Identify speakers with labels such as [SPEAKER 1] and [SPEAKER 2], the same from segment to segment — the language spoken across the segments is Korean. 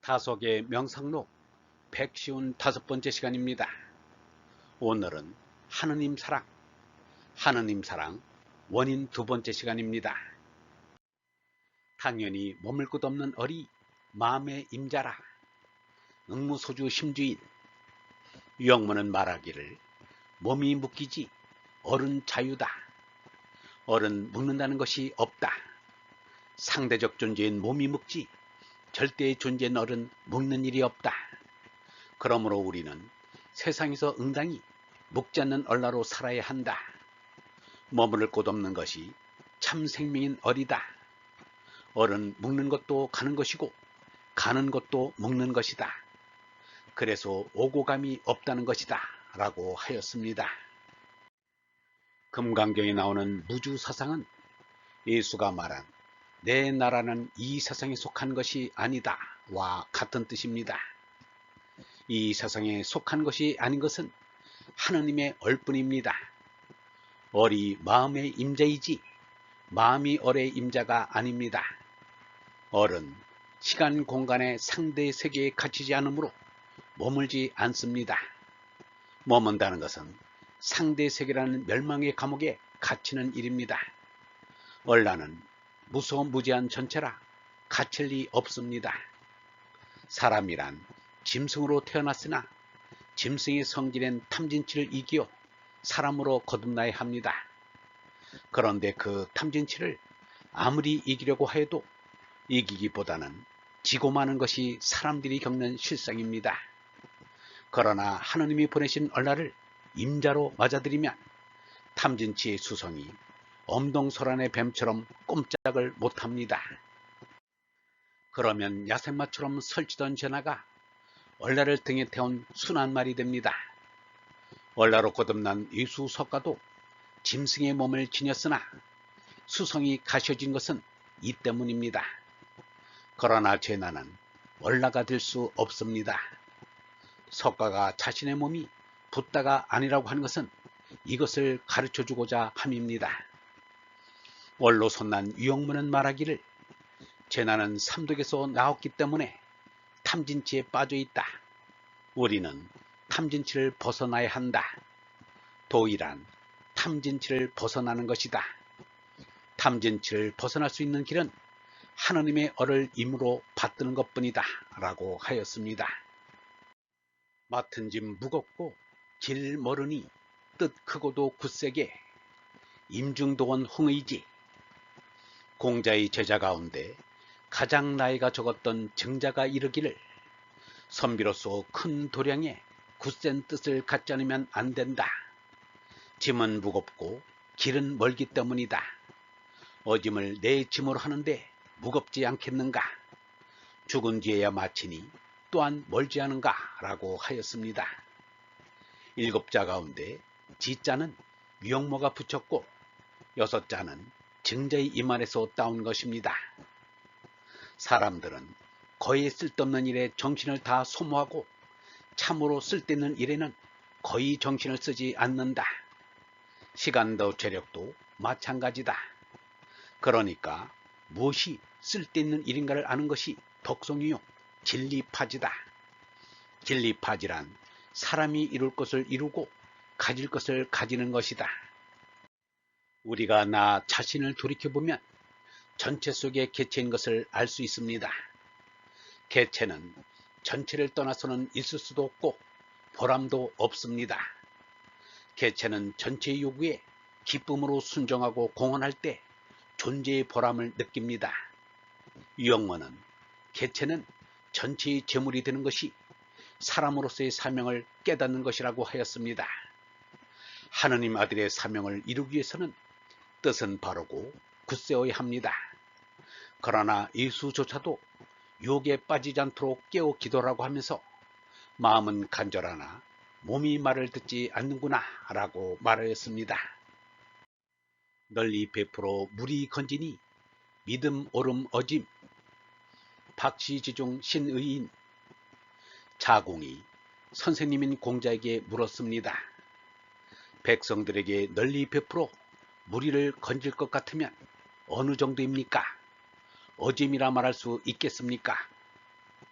[SPEAKER 1] 다속의 명상록 155번째 시간입니다. 오늘은 하느님 사랑 원인 두 번째 시간입니다. 당연히 머물 곳 없는 어리 마음의 임자라. 응무소주 심주인. 유영문은 말하기를 몸이 묶이지 어른 자유다. 어른 묶는다는 것이 없다. 상대적 존재인 몸이 묶지 절대의 존재인 어른 묶는 일이 없다. 그러므로 우리는 세상에서 응당히 묶지 않는 얼라로 살아야 한다. 머무를 곳 없는 것이 참 생명인 어리다. 어른 묶는 것도 가는 것이고 가는 것도 묶는 것이다. 그래서 오고감이 없다는 것이다 라고 하였습니다. 금강경에 나오는 무주사상은 예수가 말한 내 나라는 이 세상에 속한 것이 아니다 와 같은 뜻입니다. 이 세상에 속한 것이 아닌 것은 하느님의 얼뿐입니다. 얼이 마음의 임자이지 마음이 얼의 임자가 아닙니다. 얼은 시간 공간의 상대 세계에 갇히지 않으므로 머물지 않습니다. 머문다는 것은 상대 세계라는 멸망의 감옥에 갇히는 일입니다. 얼라는 무소무지한 전체라 갇힐 리 없습니다. 사람이란 짐승으로 태어났으나 짐승의 성질엔 탐진치를 이기어 사람으로 거듭나야 합니다. 그런데 그 탐진치를 아무리 이기려고 해도 이기기보다는 지고 마는 것이 사람들이 겪는 실상입니다. 그러나 하느님이 보내신 얼라를 임자로 맞아들이면 탐진치의 수성이 엄동설안의 뱀처럼 꼼짝을 못합니다. 그러면 야생마처럼 설치던 전하가 얼라를 등에 태운 순한 말이 됩니다. 얼라로 거듭난 예수석가도 짐승의 몸을 지녔으나 수성이 가셔진 것은 이 때문입니다. 그러나 제나는 얼라가 될 수 없습니다. 석가가 자신의 몸이 붓다가 아니라고 하는 것은 이것을 가르쳐주고자 함입니다. 얼로 선난 유영문은 말하기를 제나는 삼독에서 나왔기 때문에 탐진치에 빠져있다. 우리는 탐진치를 벗어나야 한다. 도이란 탐진치를 벗어나는 것이다. 탐진치를 벗어날 수 있는 길은 하느님의 얼을 임으로 받드는 것뿐이다 라고 하였습니다. 맡은 짐 무겁고 길 멀으니 뜻 크고도 굳세게 임중도원 흥의지. 공자의 제자 가운데 가장 나이가 적었던 증자가 이르기를 선비로서 큰 도량에 굳센 뜻을 갖지 않으면 안 된다. 짐은 무겁고 길은 멀기 때문이다. 어짐을 내 짐으로 하는데 무겁지 않겠는가? 죽은 뒤에야 마치니 또한 멀지 않은가? 라고 하였습니다. 일곱자 가운데 지자는 유영모가 붙였고 여섯자는 증자의 이만에서 따온 것입니다. 사람들은 거의 쓸데없는 일에 정신을 다 소모하고 참으로 쓸데있는 일에는 거의 정신을 쓰지 않는다. 시간도 재력도 마찬가지다. 그러니까 무엇이 쓸데있는 일인가를 아는 것이 덕성이요 진리파지다. 진리파지란 사람이 이룰 것을 이루고 가질 것을 가지는 것이다. 우리가 나 자신을 돌이켜보면 전체 속의 개체인 것을 알 수 있습니다. 개체는 전체를 떠나서는 있을 수도 없고 보람도 없습니다. 개체는 전체의 요구에 기쁨으로 순종하고 공헌할 때 존재의 보람을 느낍니다. 유영문은 개체는 전체의 재물이 되는 것이 사람으로서의 사명을 깨닫는 것이라고 하였습니다. 하느님 아들의 사명을 이루기 위해서는 뜻은 바르고 굳세어야 합니다. 그러나 예수조차도 유혹에 빠지지 않도록 깨어 기도라고 하면서 마음은 간절하나 몸이 말을 듣지 않는구나 라고 말하였습니다. 널리 베풀어 물이 건지니 믿음 오름 어짐. 박시지중 신의인. 자공이 선생님인 공자에게 물었습니다. 백성들에게 널리 베풀어 무리를 건질 것 같으면 어느 정도입니까? 어짐이라 말할 수 있겠습니까?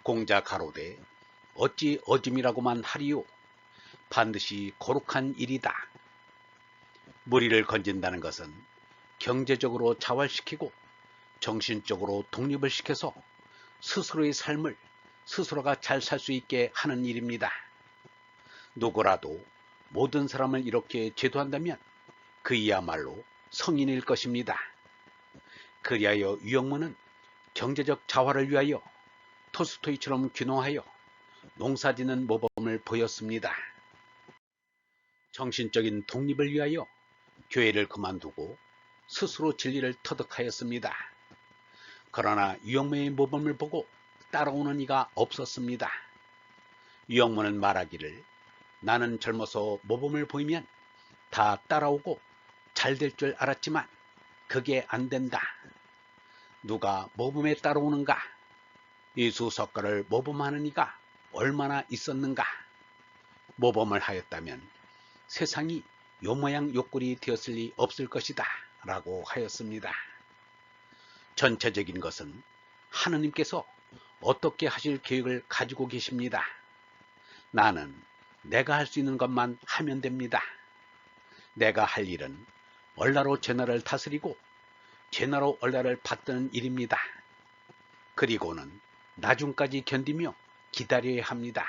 [SPEAKER 1] 공자 가로되 어찌 어짐이라고만 하리요. 반드시 거룩한 일이다. 무리를 건진다는 것은 경제적으로 자활시키고 정신적으로 독립을 시켜서 스스로의 삶을 스스로가 잘 살 수 있게 하는 일입니다. 누구라도 모든 사람을 이렇게 제도한다면 그이야말로 성인일 것입니다. 그리하여 유영문은 경제적 자활을 위하여 톨스토이처럼 귀농하여 농사짓는 모범을 보였습니다. 정신적인 독립을 위하여 교회를 그만두고 스스로 진리를 터득하였습니다. 그러나 유영문의 모범을 보고 따라오는 이가 없었습니다. 유영문은 말하기를 나는 젊어서 모범을 보이면 다 따라오고 잘 될 줄 알았지만 그게 안 된다. 누가 모범에 따라오는가? 이수석가를 모범하는 이가 얼마나 있었는가? 모범을 하였다면 세상이 요 모양 요 꼴이 되었을 리 없을 것이다 라고 하였습니다. 전체적인 것은 하느님께서 어떻게 하실 계획을 가지고 계십니다. 나는 내가 할 수 있는 것만 하면 됩니다. 내가 할 일은 얼라로 제나를 다스리고 제나로 얼라를 받드는 일입니다. 그리고는 나중까지 견디며 기다려야 합니다.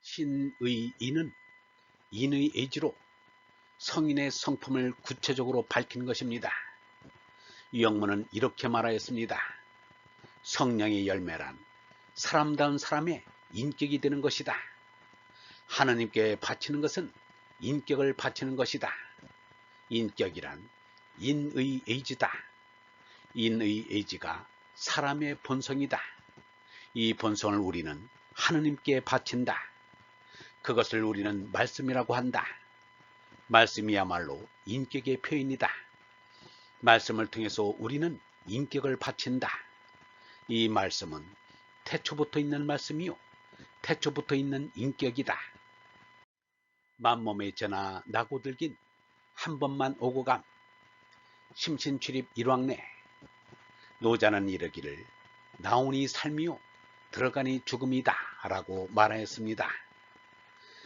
[SPEAKER 1] 신의 인은 인의 의지로 성인의 성품을 구체적으로 밝힌 것입니다. 유영문은 이렇게 말하였습니다. 성령의 열매란 사람다운 사람의 인격이 되는 것이다. 하느님께 바치는 것은 인격을 바치는 것이다. 인격이란 인의 의지다. 인의 의지가 사람의 본성이다. 이 본성을 우리는 하느님께 바친다. 그것을 우리는 말씀이라고 한다. 말씀이야말로 인격의 표현이다. 말씀을 통해서 우리는 인격을 바친다. 이 말씀은 태초부터 있는 말씀이요 태초부터 있는 인격이다. 만몸의 전하 나고들긴 한 번만 오고 감. 심신출입 일왕내. 노자는 이르기를 나오니 삶이요 들어가니 죽음이다 라고 말하였습니다.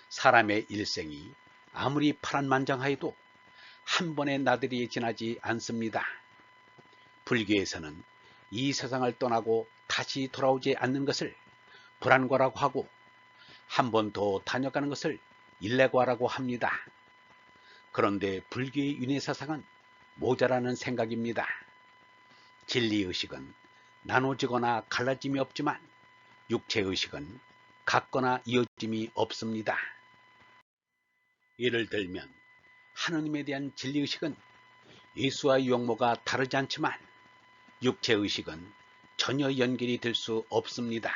[SPEAKER 1] 사람의 일생이 아무리 파란만장하여도 한 번의 나들이에 지나지 않습니다. 불교에서는 이 세상을 떠나고 다시 돌아오지 않는 것을 불안과라고 하고 한 번 더 다녀가는 것을 일례과라고 합니다. 그런데 불교의 윤회사상은 모자라는 생각입니다. 진리의식은 나눠지거나 갈라짐이 없지만 육체의식은 같거나 이어짐이 없습니다. 예를 들면 하느님에 대한 진리의식은 예수와 유영모가 다르지 않지만 육체의식은 전혀 연결이 될 수 없습니다.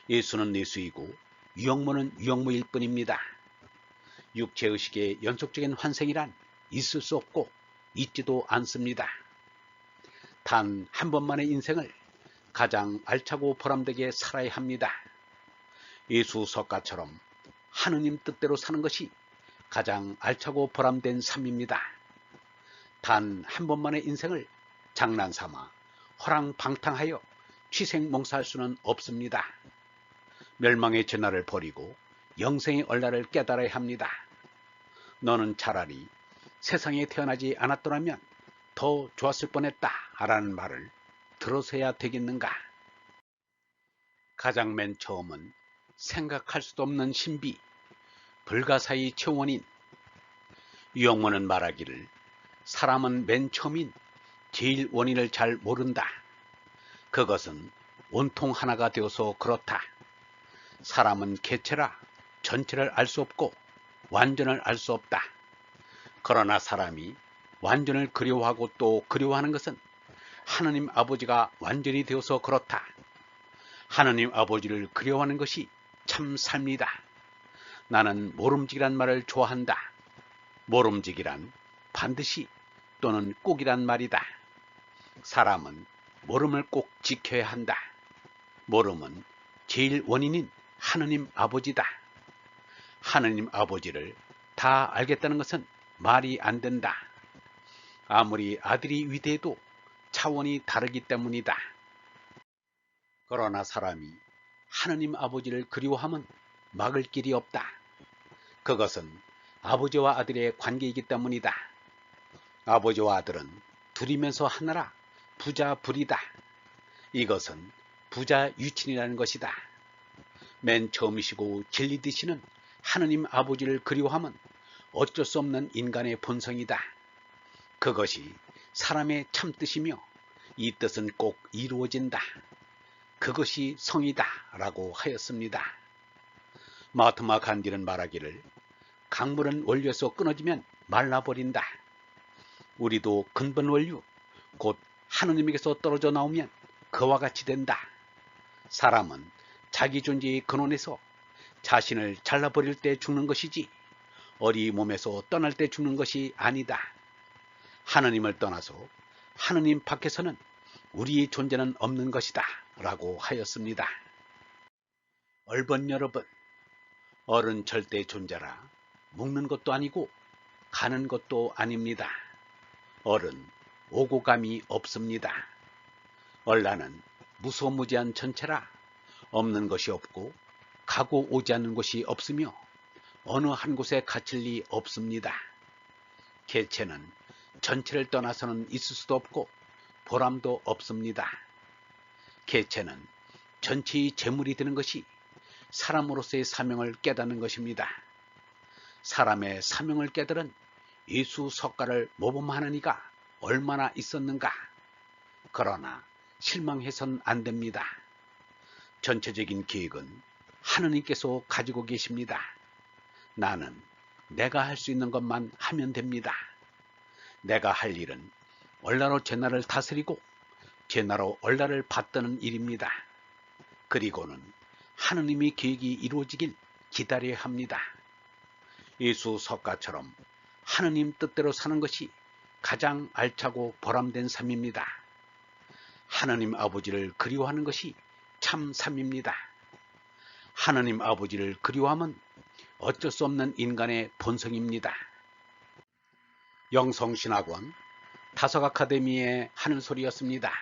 [SPEAKER 1] 예수는 예수이고 유영모는 유영모일 뿐입니다. 육체의식의 연속적인 환생이란 있을 수 없고 있지도 않습니다. 단 한 번만의 인생을 가장 알차고 보람되게 살아야 합니다. 예수 석가처럼 하느님 뜻대로 사는 것이 가장 알차고 보람된 삶입니다. 단 한 번만의 인생을 장난삼아 허랑방탕하여 취생몽사할 수는 없습니다. 멸망의 전화를 버리고 영생의 얼라를 깨달아야 합니다. 너는 차라리 세상에 태어나지 않았더라면 더 좋았을 뻔했다 라는 말을 들어서야 되겠는가? 가장 맨 처음은 생각할 수도 없는 신비, 불가사의 체원인. 유영문은 말하기를 사람은 맨 처음인 제일 원인을 잘 모른다. 그것은 온통 하나가 되어서 그렇다. 사람은 개체라 전체를 알 수 없고 완전을 알 수 없다. 그러나 사람이 완전을 그리워하고 또 그리워하는 것은 하느님 아버지가 완전이 되어서 그렇다. 하느님 아버지를 그리워하는 것이 참 삶이다. 나는 모름지기란 말을 좋아한다. 모름지기란 반드시 또는 꼭이란 말이다. 사람은 모름을 꼭 지켜야 한다. 모름은 제일 원인인 하느님 아버지다. 하느님 아버지를 다 알겠다는 것은 말이 안 된다. 아무리 아들이 위대해도 차원이 다르기 때문이다. 그러나 사람이 하느님 아버지를 그리워하면 막을 길이 없다. 그것은 아버지와 아들의 관계이기 때문이다. 아버지와 아들은 둘이면서 하나라 부자 불이다. 이것은 부자 유친이라는 것이다. 맨 처음이시고 진리 되시는 하느님 아버지를 그리워하면 어쩔 수 없는 인간의 본성이다. 그것이 사람의 참뜻이며 이 뜻은 꼭 이루어진다. 그것이 성이다 라고 하였습니다. 마하트마 간디는 말하기를 강물은 원료에서 끊어지면 말라버린다. 우리도 근본 원료 곧 하느님에게서 떨어져 나오면 그와 같이 된다. 사람은 자기 존재의 근원에서 자신을 잘라버릴 때 죽는 것이지 어리 몸에서 떠날 때 죽는 것이 아니다. 하느님을 떠나서 하느님 밖에서는 우리의 존재는 없는 것이다 라고 하였습니다. 얼번 여러분, 어른 절대 존재라 묵는 것도 아니고 가는 것도 아닙니다. 어른 오고 감이 없습니다. 얼라는 무소무지한 전체라 없는 것이 없고 가고 오지 않는 곳이 없으며 어느 한 곳에 갇힐 리 없습니다. 개체는 전체를 떠나서는 있을 수도 없고 보람도 없습니다. 개체는 전체의 재물이 되는 것이 사람으로서의 사명을 깨닫는 것입니다. 사람의 사명을 깨달은 예수 석가를 모범하는 이가 얼마나 있었는가. 그러나 실망해선 안 됩니다. 전체적인 계획은 하느님께서 가지고 계십니다. 나는 내가 할 수 있는 것만 하면 됩니다. 내가 할 일은 얼라로 제나를 다스리고 제나로 얼라를 받드는 일입니다. 그리고는 하느님의 계획이 이루어지길 기다려야 합니다. 예수 석가처럼 하느님 뜻대로 사는 것이 가장 알차고 보람된 삶입니다. 하느님 아버지를 그리워하는 것이 참 삶입니다. 하느님 아버지를 그리워하면 어쩔 수 없는 인간의 본성입니다. 영성신학원 다석아카데미의 하는 소리였습니다.